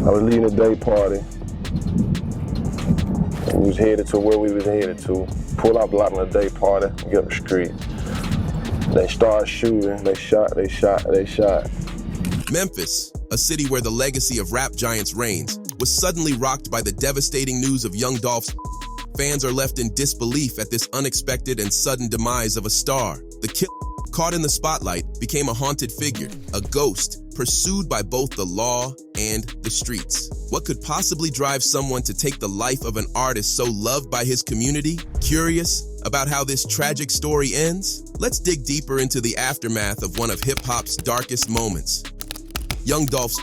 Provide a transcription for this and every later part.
I was leaving a day party. And we was headed to where we was headed to. Pull up lot on a day party, get up the street. They started shooting, they shot. Memphis, a city where the legacy of rap giants reigns, was suddenly rocked by the devastating news of young Dolph's. Fans are left in disbelief at this unexpected and sudden demise of a star. The killer, caught in the spotlight, became a haunted figure, a ghost, pursued by both the law and the streets. What could possibly drive someone to take the life of an artist so loved by his community? Curious about how this tragic story ends? Let's dig deeper into the aftermath of one of hip-hop's darkest moments. Young Dolph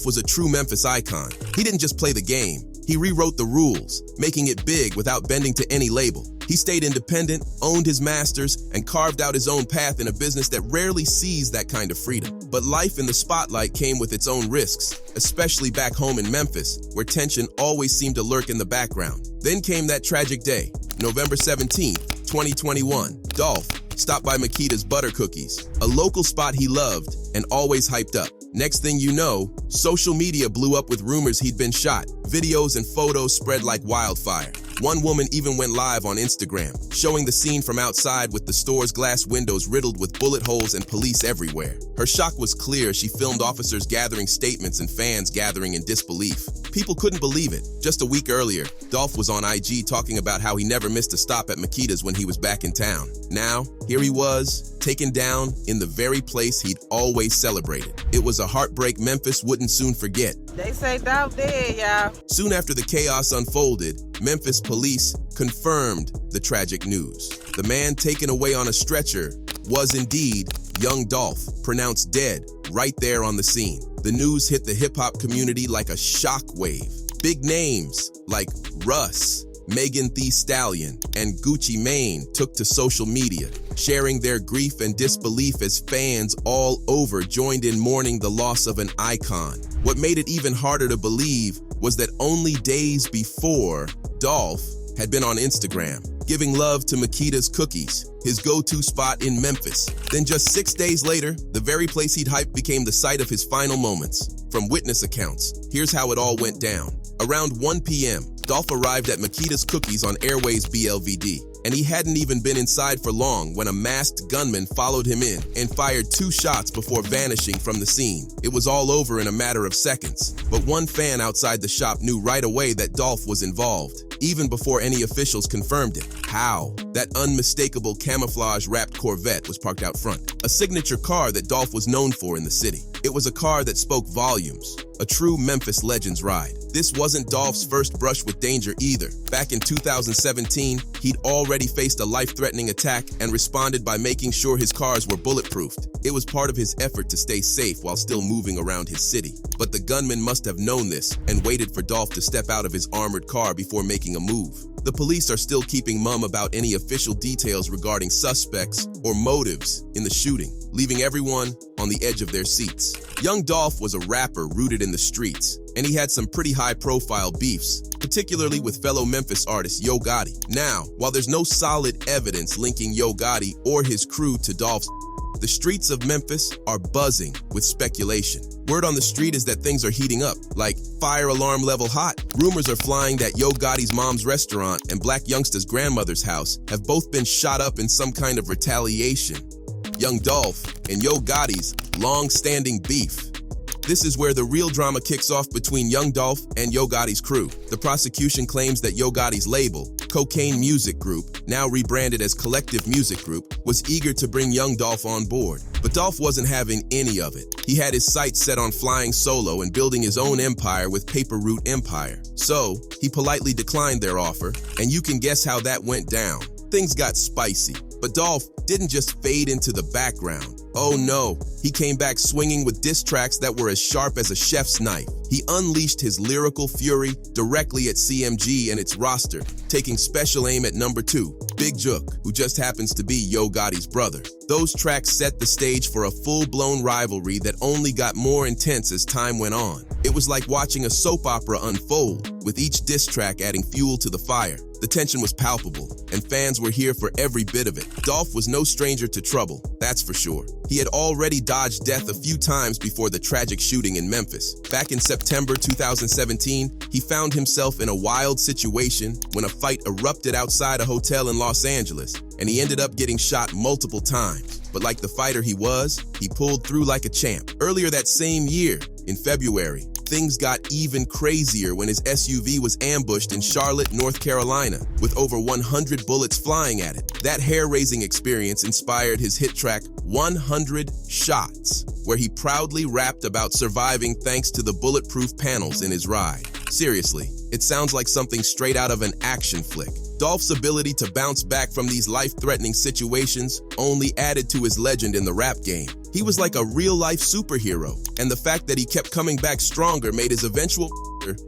was a true Memphis icon. He didn't just play the game. He rewrote the rules, making it big without bending to any label. He stayed independent, owned his masters, and carved out his own path in a business that rarely sees that kind of freedom. But life in the spotlight came with its own risks, especially back home in Memphis, where tension always seemed to lurk in the background. Then came that tragic day, November 17th, 2021. Dolph stopped by Makita's Butter Cookies, a local spot he loved and always hyped up. Next thing you know, social media blew up with rumors he'd been shot. Videos and photos spread like wildfire. One woman even went live on Instagram, showing the scene from outside with the store's glass windows riddled with bullet holes and police everywhere. Her shock was clear as she filmed officers gathering statements and fans gathering in disbelief. People couldn't believe it. Just a week earlier, Dolph was on IG talking about how he never missed a stop at Makita's when he was back in town. Now, here he was, taken down in the very place he'd always celebrated. It was a heartbreak Memphis wouldn't soon forget. They say Dolph dead, y'all. Soon after the chaos unfolded, Memphis police confirmed the tragic news. The man taken away on a stretcher was indeed young Dolph, pronounced dead right there on the scene. The news hit the hip-hop community like a shockwave. Big names like Russ, Megan Thee Stallion, and Gucci Mane took to social media, sharing their grief and disbelief as fans all over joined in mourning the loss of an icon. What made it even harder to believe was that only days before, Dolph had been on Instagram, giving love to Makita's Cookies, his go-to spot in Memphis. Then just 6 days later, the very place he'd hyped became the site of his final moments. From witness accounts, here's how it all went down. Around 1 p.m., Dolph arrived at Makita's Cookies on Airways BLVD, and he hadn't even been inside for long when a masked gunman followed him in and fired 2 shots before vanishing from the scene. It was all over in a matter of seconds, but one fan outside the shop knew right away that Dolph was involved, even before any officials confirmed it. How? That unmistakable camouflage-wrapped Corvette was parked out front, a signature car that Dolph was known for in the city. It was a car that spoke volumes, a true Memphis Legends ride. This wasn't Dolph's first brush with danger either. Back in 2017, he'd already faced a life-threatening attack and responded by making sure his cars were bulletproofed. It was part of his effort to stay safe while still moving around his city. But the gunman must have known this and waited for Dolph to step out of his armored car before making a move. The police are still keeping mum about any official details regarding suspects or motives in the shooting, leaving everyone on the edge of their seats. Young Dolph was a rapper rooted in the streets, and he had some pretty high-profile beefs, particularly with fellow Memphis artist Yo Gotti. Now, while there's no solid evidence linking Yo Gotti or his crew to Dolph's, the streets of Memphis are buzzing with speculation. Word on the street is that things are heating up, like fire alarm level hot. Rumors are flying that Yo Gotti's mom's restaurant and Black Youngsta's grandmother's house have both been shot up in some kind of retaliation. Young Dolph and Yo Gotti's long-standing beef. This is where the real drama kicks off between Young Dolph and Yo Gotti's crew. The prosecution claims that Yo Gotti's label, Cocaine Music Group, now rebranded as Collective Music Group, was eager to bring Young Dolph on board. But Dolph wasn't having any of it. He had his sights set on flying solo and building his own empire with Paper Route Empire. So, he politely declined their offer, and you can guess how that went down. Things got spicy. But Dolph didn't just fade into the background. Oh no, he came back swinging with diss tracks that were as sharp as a chef's knife. He unleashed his lyrical fury directly at CMG and its roster, taking special aim at number 2, Big Jook, who just happens to be Yo Gotti's brother. Those tracks set the stage for a full-blown rivalry that only got more intense as time went on. It was like watching a soap opera unfold, with each diss track adding fuel to the fire. The tension was palpable, and fans were here for every bit of it. Dolph was no stranger to trouble, that's for sure. He had already dodged death a few times before the tragic shooting in Memphis. Back in September 2017, he found himself in a wild situation when a fight erupted outside a hotel in Los Angeles, and he ended up getting shot multiple times. But like the fighter he was, he pulled through like a champ. Earlier that same year, in February, things got even crazier when his SUV was ambushed in Charlotte, North Carolina, with over 100 bullets flying at it. That hair-raising experience inspired his hit track 100 Shots, where he proudly rapped about surviving thanks to the bulletproof panels in his ride. Seriously, it sounds like something straight out of an action flick. Dolph's ability to bounce back from these life-threatening situations only added to his legend in the rap game. He was like a real-life superhero, and the fact that he kept coming back stronger made his eventual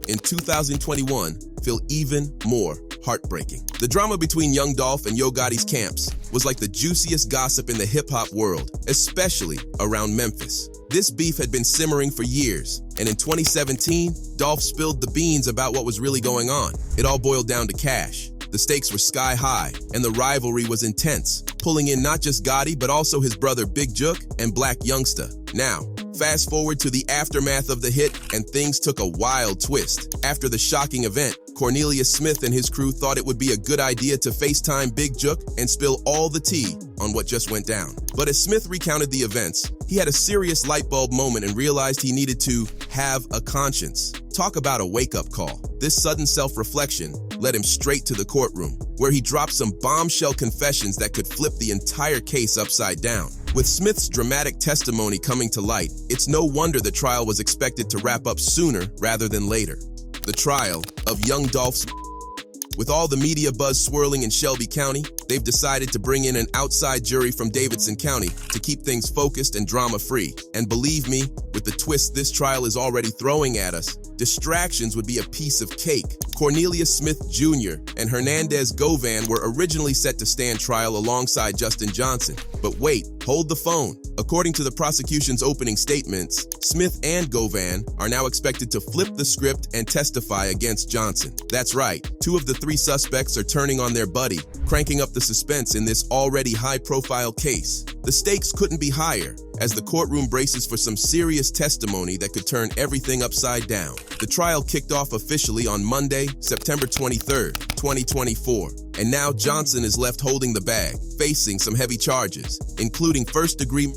in 2021 feel even more heartbreaking. The drama between Young Dolph and Yo Gotti's camps was like the juiciest gossip in the hip-hop world, especially around Memphis. This beef had been simmering for years, and in 2017, Dolph spilled the beans about what was really going on. It all boiled down to cash. The stakes were sky high, and the rivalry was intense, pulling in not just Gotti, but also his brother Big Jook and Black Youngsta. Now, fast forward to the aftermath of the hit, and things took a wild twist. After the shocking event, Cornelius Smith and his crew thought it would be a good idea to FaceTime Big Jook and spill all the tea on what just went down. But as Smith recounted the events, he had a serious light bulb moment and realized he needed to have a conscience. Talk about a wake-up call. This sudden self-reflection led him straight to the courtroom, where he dropped some bombshell confessions that could flip the entire case upside down. With Smith's dramatic testimony coming to light, it's no wonder the trial was expected to wrap up sooner rather than later. The trial of Young Dolph's. With all the media buzz swirling in Shelby County, they've decided to bring in an outside jury from Davidson County to keep things focused and drama-free. And believe me, with the twist this trial is already throwing at us, distractions would be a piece of cake. Cornelius Smith Jr. and Hernandez Govan were originally set to stand trial alongside Justin Johnson. But wait, hold the phone. According to the prosecution's opening statements, Smith and Govan are now expected to flip the script and testify against Johnson. That's right, two of the three suspects are turning on their buddy, cranking up the suspense in this already high-profile case. The stakes couldn't be higher, as the courtroom braces for some serious testimony that could turn everything upside down. The trial kicked off officially on Monday, September 23rd, 2024, and now Johnson is left holding the bag, facing some heavy charges, including first-degree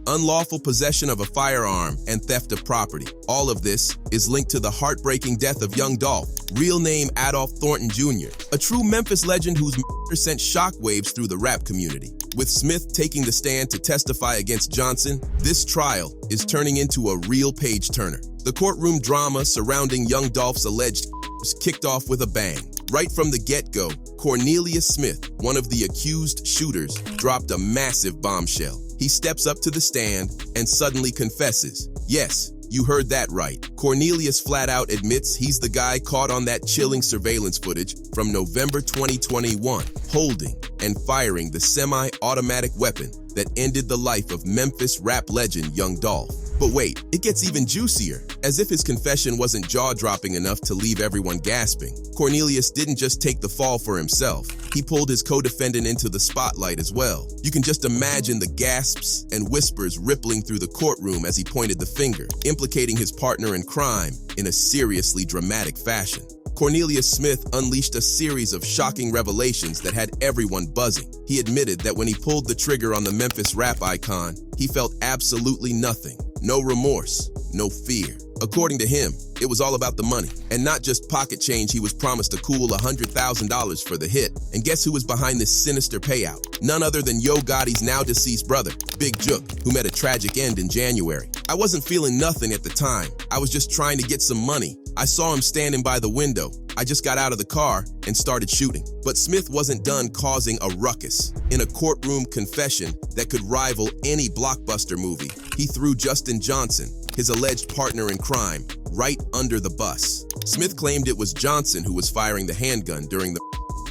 unlawful possession of a firearm, and theft of property. All of this is linked to the heartbreaking death of Young Dolph, real name Adolph Thornton Jr., a true Memphis legend whose sent shockwaves through the rap community. With Smith taking the stand to testify against Johnson, this trial is turning into a real page-turner. The courtroom drama surrounding Young Dolph's alleged was kicked off with a bang. Right from the get-go, Cornelius Smith, one of the accused shooters, dropped a massive bombshell. He steps up to the stand and suddenly confesses. Yes, you heard that right. Cornelius flat out admits he's the guy caught on that chilling surveillance footage from November 2021, holding and firing the semi-automatic weapon that ended the life of Memphis rap legend Young Dolph. But wait, it gets even juicier. As if his confession wasn't jaw-dropping enough to leave everyone gasping, Cornelius didn't just take the fall for himself. He pulled his co-defendant into the spotlight as well. You can just imagine the gasps and whispers rippling through the courtroom as he pointed the finger, implicating his partner in crime in a seriously dramatic fashion. Cornelius Smith unleashed a series of shocking revelations that had everyone buzzing. He admitted that when he pulled the trigger on the Memphis rap icon, he felt absolutely nothing. No remorse, no fear. According to him, it was all about the money, and not just pocket change. He was promised a cool $100,000 for the hit. And guess who was behind this sinister payout? None other than Yo Gotti's now deceased brother, Big Jook, who met a tragic end in January. I wasn't feeling nothing at the time. I was just trying to get some money. I saw him standing by the window. I just got out of the car and started shooting. But Smith wasn't done causing a ruckus. In a courtroom confession that could rival any blockbuster movie, he threw Justin Johnson, his alleged partner in crime, right under the bus. Smith claimed it was Johnson who was firing the handgun during the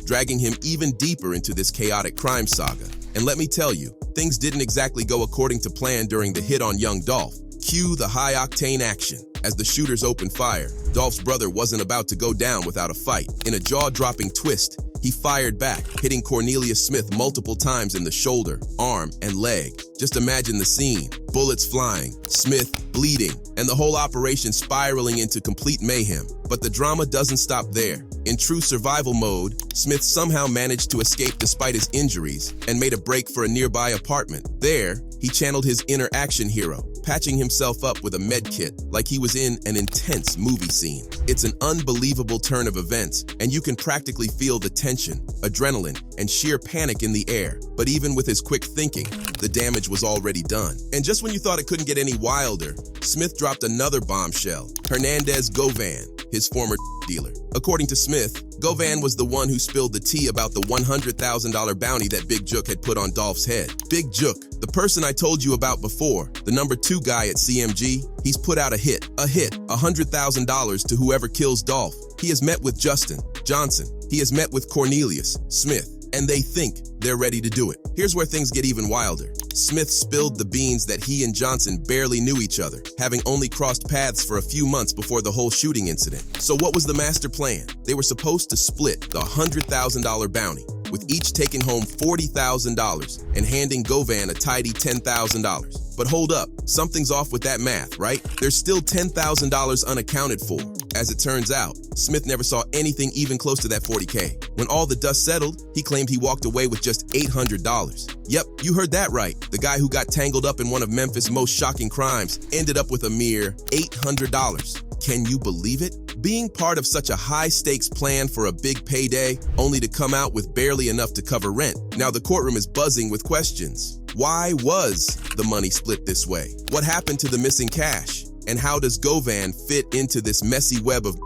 dragging him even deeper into this chaotic crime saga. And let me tell you, things didn't exactly go according to plan during the hit on Young Dolph. Cue the high-octane action. As the shooters opened fire, Dolph's brother wasn't about to go down without a fight. In a jaw-dropping twist, He fired back, hitting Cornelius Smith multiple times in the shoulder, arm, and leg. Just imagine the scene. Bullets flying, Smith bleeding, and the whole operation spiraling into complete mayhem. But the drama doesn't stop there. In true survival mode, Smith somehow managed to escape despite his injuries and made a break for a nearby apartment. There, he channeled his inner action hero, patching himself up with a med kit like he was in an intense movie scene. It's an unbelievable turn of events, and you can practically feel the tension, adrenaline, and sheer panic in the air. But even with his quick thinking, the damage was already done. And just when you thought it couldn't get any wilder, Smith dropped another bombshell. Hernandez Govan, his former dealer. According to Smith, Govan was the one who spilled the tea about the $100,000 bounty that Big Jook had put on Dolph's head. Big Jook, the person I told you about before, the number 2 guy at CMG, he's put out a hit, $100,000 to whoever kills Dolph. He has met with Justin Johnson. He has met with Cornelius Smith, and they think they're ready to do it. Here's where things get even wilder. Smith spilled the beans that he and Johnson barely knew each other, having only crossed paths for a few months before the whole shooting incident. So what was the master plan? They were supposed to split the $100,000 bounty, with each taking home $40,000 and handing Govan a tidy $10,000. But hold up, something's off with that math, right? There's still $10,000 unaccounted for. As it turns out, Smith never saw anything even close to that $40K. When all the dust settled, he claimed he walked away with just $800. Yep, you heard that right. The guy who got tangled up in one of Memphis' most shocking crimes ended up with a mere $800. Can you believe it? Being part of such a high-stakes plan for a big payday, only to come out with barely enough to cover rent. Now the courtroom is buzzing with questions. Why was the money split this way? What happened to the missing cash? And how does Govan fit into this messy web of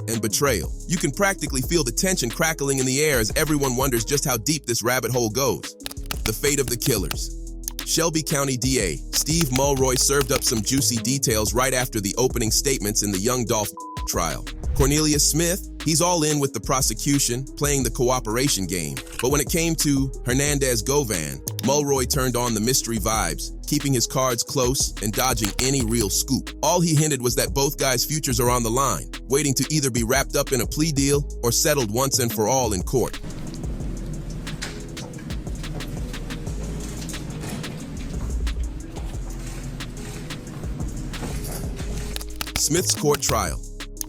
and betrayal? You can practically feel the tension crackling in the air as everyone wonders just how deep this rabbit hole goes. The fate of the killers. Shelby County DA Steve Mulroy served up some juicy details right after the opening statements in the young Dolph trial. Cornelius Smith, he's all in with the prosecution, playing the cooperation game. But when it came to Hernandez Govan, Mulroy turned on the mystery vibes, keeping his cards close and dodging any real scoop. All he hinted was that both guys' futures are on the line, waiting to either be wrapped up in a plea deal or settled once and for all in court. Smith's court trial.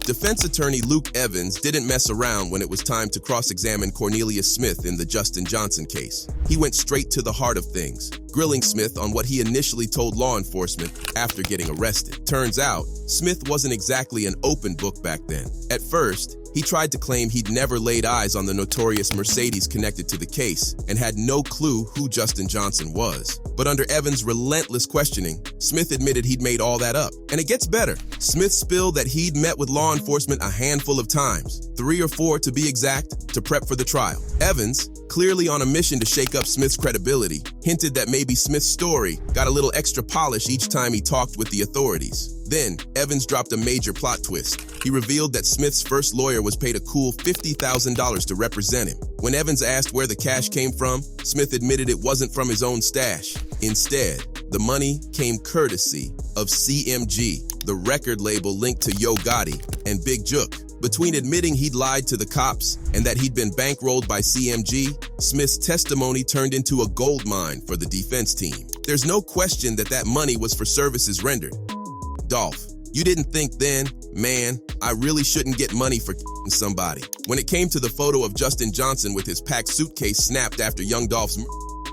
Defense attorney Luke Evans didn't mess around when it was time to cross-examine Cornelius Smith in the Justin Johnson case. He went straight to the heart of things, grilling Smith on what he initially told law enforcement after getting arrested. Turns out, Smith wasn't exactly an open book back then. At first, he tried to claim he'd never laid eyes on the notorious Mercedes connected to the case and had no clue who Justin Johnson was. But under Evans' relentless questioning, Smith admitted he'd made all that up. And it gets better. Smith spilled that he'd met with law enforcement a handful of times, 3 or 4 to be exact, to prep for the trial. Evans, clearly on a mission to shake up Smith's credibility, hinted that maybe Smith's story got a little extra polish each time he talked with the authorities. Then, Evans dropped a major plot twist. He revealed that Smith's first lawyer was paid a cool $50,000 to represent him. When Evans asked where the cash came from, Smith admitted it wasn't from his own stash. Instead, the money came courtesy of CMG, the record label linked to Yo Gotti and Big Jook. Between admitting he'd lied to the cops and that he'd been bankrolled by CMG, Smith's testimony turned into a goldmine for the defense team. There's no question that that money was for services rendered. Dolph, you didn't think then, man, I really shouldn't get money for somebody. When it came to the photo of Justin Johnson with his packed suitcase snapped after young Dolph's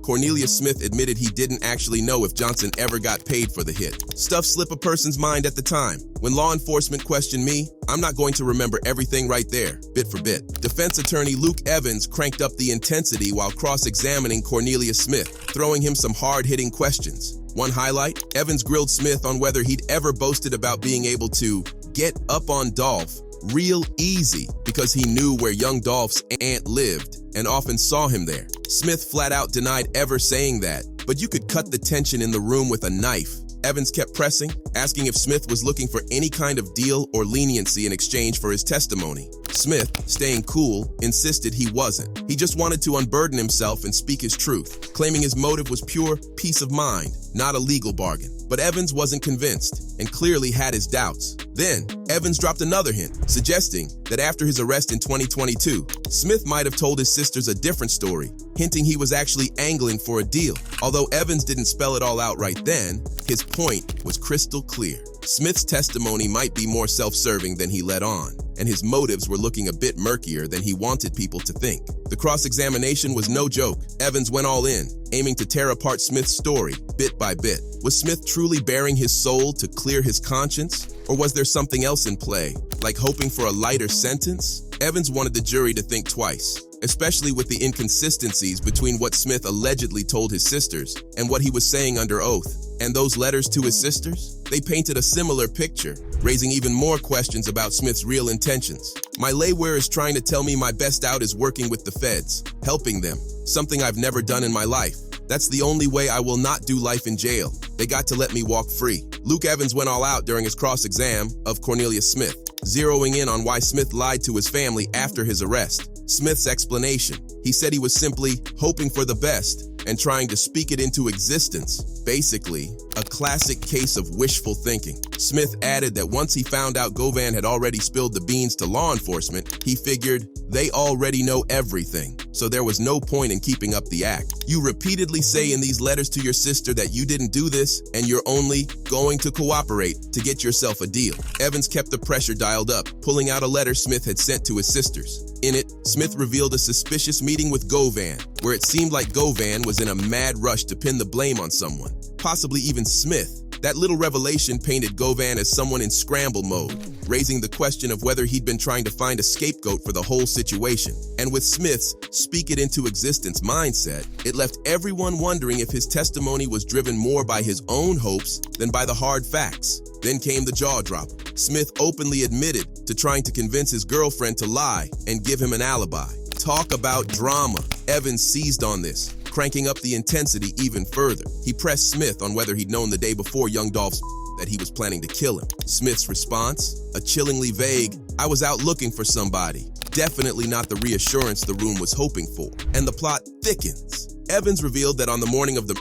Cornelius Smith admitted he didn't actually know if Johnson ever got paid for the hit. Stuff slip a person's mind at the time. When law enforcement questioned me, I'm not going to remember everything right there, bit for bit. Defense attorney Luke Evans cranked up the intensity while cross-examining Cornelius Smith, throwing him some hard-hitting questions. One highlight, Evans grilled Smith on whether he'd ever boasted about being able to get up on Dolph real easy because he knew where young Dolph's aunt lived and often saw him there. Smith flat out denied ever saying that, but you could cut the tension in the room with a knife. Evans kept pressing, asking if Smith was looking for any kind of deal or leniency in exchange for his testimony. Smith, staying cool, insisted he wasn't. He just wanted to unburden himself and speak his truth, claiming his motive was pure peace of mind, not a legal bargain. but Evans wasn't convinced and clearly had his doubts. Then, Evans dropped another hint, suggesting that after his arrest in 2022, Smith might have told his sisters a different story, hinting he was actually angling for a deal. Although Evans didn't spell it all out right then, his point was crystal clear. Smith's testimony might be more self-serving than he let on, and his motives were looking a bit murkier than he wanted people to think. The cross-examination was no joke. Evans went all in, aiming to tear apart Smith's story, bit by bit. Was Smith truly baring his soul to clear his conscience? Or was there something else in play, like hoping for a lighter sentence? Evans wanted the jury to think twice, especially with the inconsistencies between what Smith allegedly told his sisters and what he was saying under oath. And those letters to his sisters? They painted a similar picture, raising even more questions about Smith's real intentions. My layware is trying to tell me my best out is working with the feds, helping them, something I've never done in my life. That's the only way I will not do life in jail. They got to let me walk free. Luke Evans went all out during his cross-exam of Cornelius Smith, zeroing in on why Smith lied to his family after his arrest. Smith's explanation: he said he was simply hoping for the best and trying to speak it into existence. Basically, a classic case of wishful thinking. Smith added that once he found out Govan had already spilled the beans to law enforcement, he figured they already know everything, so there was no point in keeping up the act. You repeatedly say in these letters to your sister that you didn't do this and you're only going to cooperate to get yourself a deal. Evans kept the pressure dialed up, pulling out a letter Smith had sent to his sisters. In it, Smith revealed a suspicious meeting with Govan, where it seemed like Govan was in a mad rush to pin the blame on someone, possibly even Smith. That little revelation painted Govan as someone in scramble mode, raising the question of whether he'd been trying to find a scapegoat for the whole situation. And with Smith's speak it into existence mindset, it left everyone wondering if his testimony was driven more by his own hopes than by the hard facts. Then came the jaw dropper. Smith openly admitted to trying to convince his girlfriend to lie and give him an alibi. Talk about drama. Evans seized on this, cranking up the intensity even further. He pressed Smith on whether he'd known the day before young Dolph that he was planning to kill him. Smith's response? A chillingly vague, "I was out looking for somebody." Definitely not the reassurance the room was hoping for. And the plot thickens. Evans revealed that on the morning of the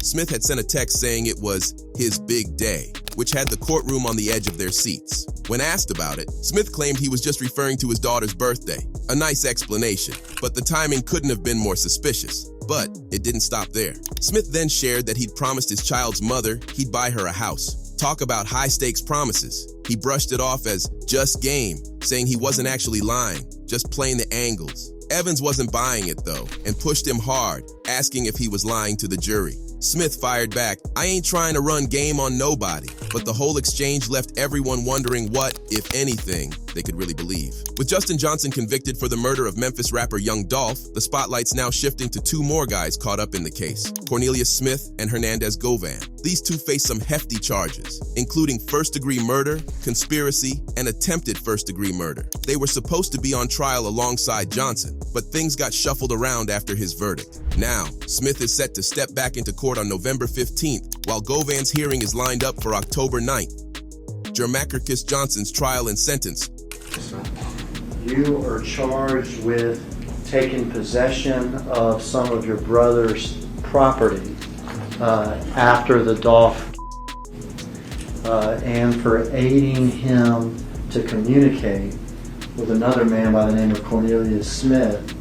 Smith had sent a text saying it was his big day, which had the courtroom on the edge of their seats. When asked about it, Smith claimed he was just referring to his daughter's birthday. A nice explanation, but the timing couldn't have been more suspicious. But it didn't stop there. Smith then shared that he'd promised his child's mother he'd buy her a house. Talk about high-stakes promises. He brushed it off as just game, saying he wasn't actually lying, just playing the angles. Evans wasn't buying it though, and pushed him hard, asking if he was lying to the jury. Smith fired back, "I ain't trying to run game on nobody," but the whole exchange left everyone wondering what, if anything, they could really believe. With Justin Johnson convicted for the murder of Memphis rapper Young Dolph, the spotlight's now shifting to two more guys caught up in the case, Cornelius Smith and Hernandez Govan. These two face some hefty charges, including first-degree murder, conspiracy, and attempted first-degree murder. They were supposed to be on trial alongside Johnson, but things got shuffled around after his verdict. Now, Smith is set to step back into court on November 15th, while Govan's hearing is lined up for October 9th. Jermacurcus Johnson's trial and sentence. You are charged with taking possession of some of your brother's property after the Dolph and for aiding him to communicate with another man by the name of Cornelius Smith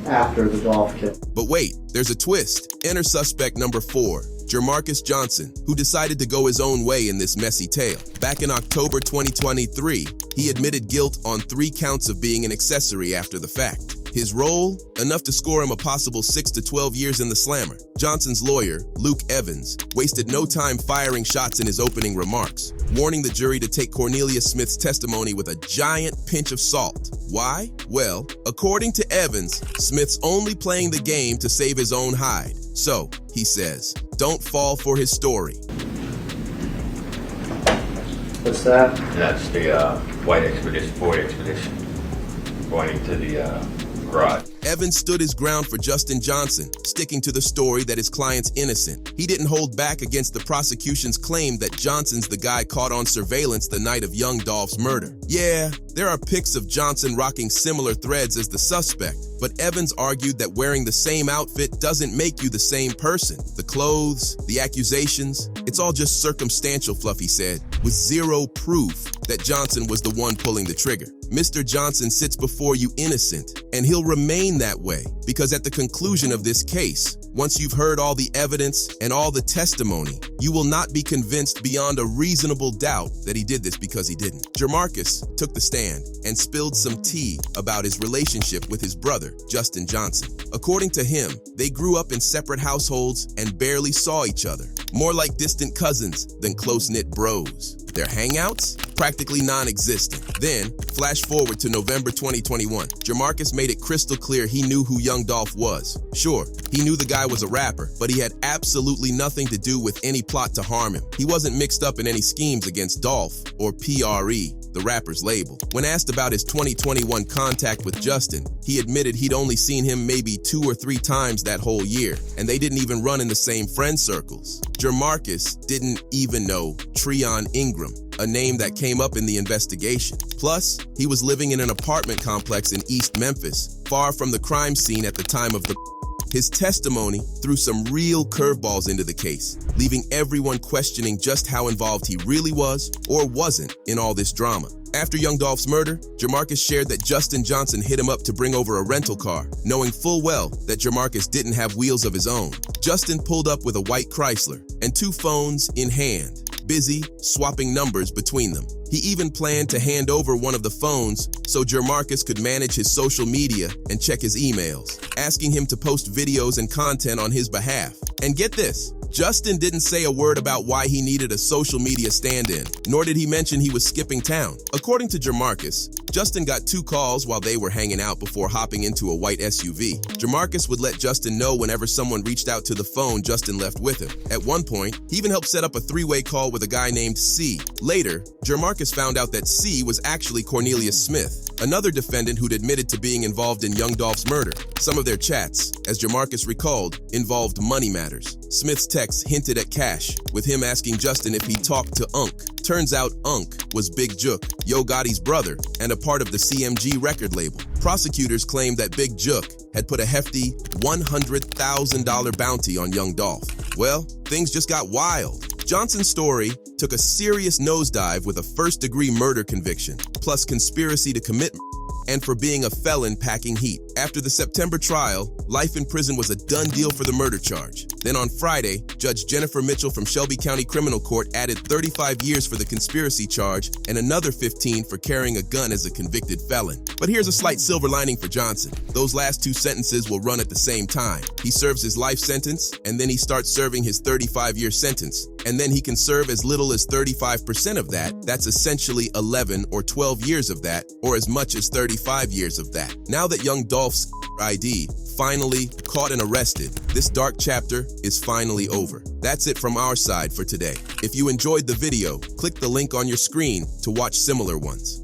after the Dolph kill. But wait, there's a twist. Enter suspect number 4, Jermarcus Johnson, who decided to go his own way in this messy tale. Back in October 2023, he admitted guilt on 3 counts of being an accessory after the fact. His role? Enough to score him a possible 6 to 12 years in the slammer. Johnson's lawyer, Luke Evans, wasted no time firing shots in his opening remarks, warning the jury to take Cornelius Smith's testimony with a giant pinch of salt. Why? Well, according to Evans, Smith's only playing the game to save his own hide. So, he says, don't fall for his story. What's that? That's the White Expedition, Ford Expedition, going into the garage. Evans stood his ground for Justin Johnson, sticking to the story that his client's innocent. He didn't hold back against the prosecution's claim that Johnson's the guy caught on surveillance the night of young Dolph's murder. Yeah, there are pics of Johnson rocking similar threads as the suspect, but Evans argued that wearing the same outfit doesn't make you the same person. The clothes, the accusations, It's all just circumstantial fluff, he said, with zero proof that Johnson was the one pulling the trigger. Mr. Johnson sits before you innocent, and he'll remain that way because at the conclusion of this case, once you've heard all the evidence and all the testimony, you will not be convinced beyond a reasonable doubt that he did this because he didn't. Jamarcus took the stand and spilled some tea about his relationship with his brother, Justin Johnson. According to him, they grew up in separate households and barely saw each other, more like distant cousins than close-knit bros. Their hangouts? Practically non-existent. Then, flash forward to November 2021. Jamarcus made it crystal clear he knew who young Dolph was. Sure, he knew the guy was a rapper, but he had absolutely nothing to do with any plot to harm him. He wasn't mixed up in any schemes against Dolph or PRE, the rapper's label. When asked about his 2021 contact with Justin, he admitted he'd only seen him maybe 2 or 3 times that whole year, and they didn't even run in the same friend circles. Jamarcus didn't even know Treon Ingram, a name that came up in the investigation. Plus, he was living in an apartment complex in East Memphis, far from the crime scene at the time of the. His testimony threw some real curveballs into the case, leaving everyone questioning just how involved he really was or wasn't in all this drama. After young Dolph's murder, Jamarcus shared that Justin Johnson hit him up to bring over a rental car, knowing full well that Jamarcus didn't have wheels of his own. Justin pulled up with a white Chrysler and 2 phones in hand, busy swapping numbers between them. He even planned to hand over one of the phones so Jamarcus could manage his social media and check his emails, asking him to post videos and content on his behalf. And get this, Justin didn't say a word about why he needed a social media stand-in, nor did he mention he was skipping town. According to Jamarcus, Justin got 2 calls while they were hanging out before hopping into a white SUV. Jamarcus would let Justin know whenever someone reached out to the phone Justin left with him. At one point, he even helped set up a 3-way call with a guy named C. Later, Jamarcus found out that C was actually Cornelius Smith, another defendant who'd admitted to being involved in young Dolph's murder. Some of their chats, as Jamarcus recalled, involved money matters. Smith's texts hinted at cash, with him asking Justin if he talked to Unk. Turns out Unk was Big Jook, Yo Gotti's brother, and a part of the CMG record label. Prosecutors claimed that Big Jook had put a hefty $100,000 bounty on young Dolph. Well, things just got wild. Johnson's story took a serious nosedive with a first-degree murder conviction, plus conspiracy to commit and for being a felon packing heat. After the September trial, life in prison was a done deal for the murder charge. Then on Friday, Judge Jennifer Mitchell from Shelby County Criminal Court added 35 years for the conspiracy charge and another 15 for carrying a gun as a convicted felon. But here's a slight silver lining for Johnson. Those last 2 sentences will run at the same time. He serves his life sentence, and then he starts serving his 35-year sentence. And then he can serve as little as 35% of that. That's essentially 11 or 12 years of that, or as much as 35 years of that. Now that young Dolph's ID finally caught and arrested, this dark chapter is finally over. That's it from our side for today. If you enjoyed the video, click the link on your screen to watch similar ones.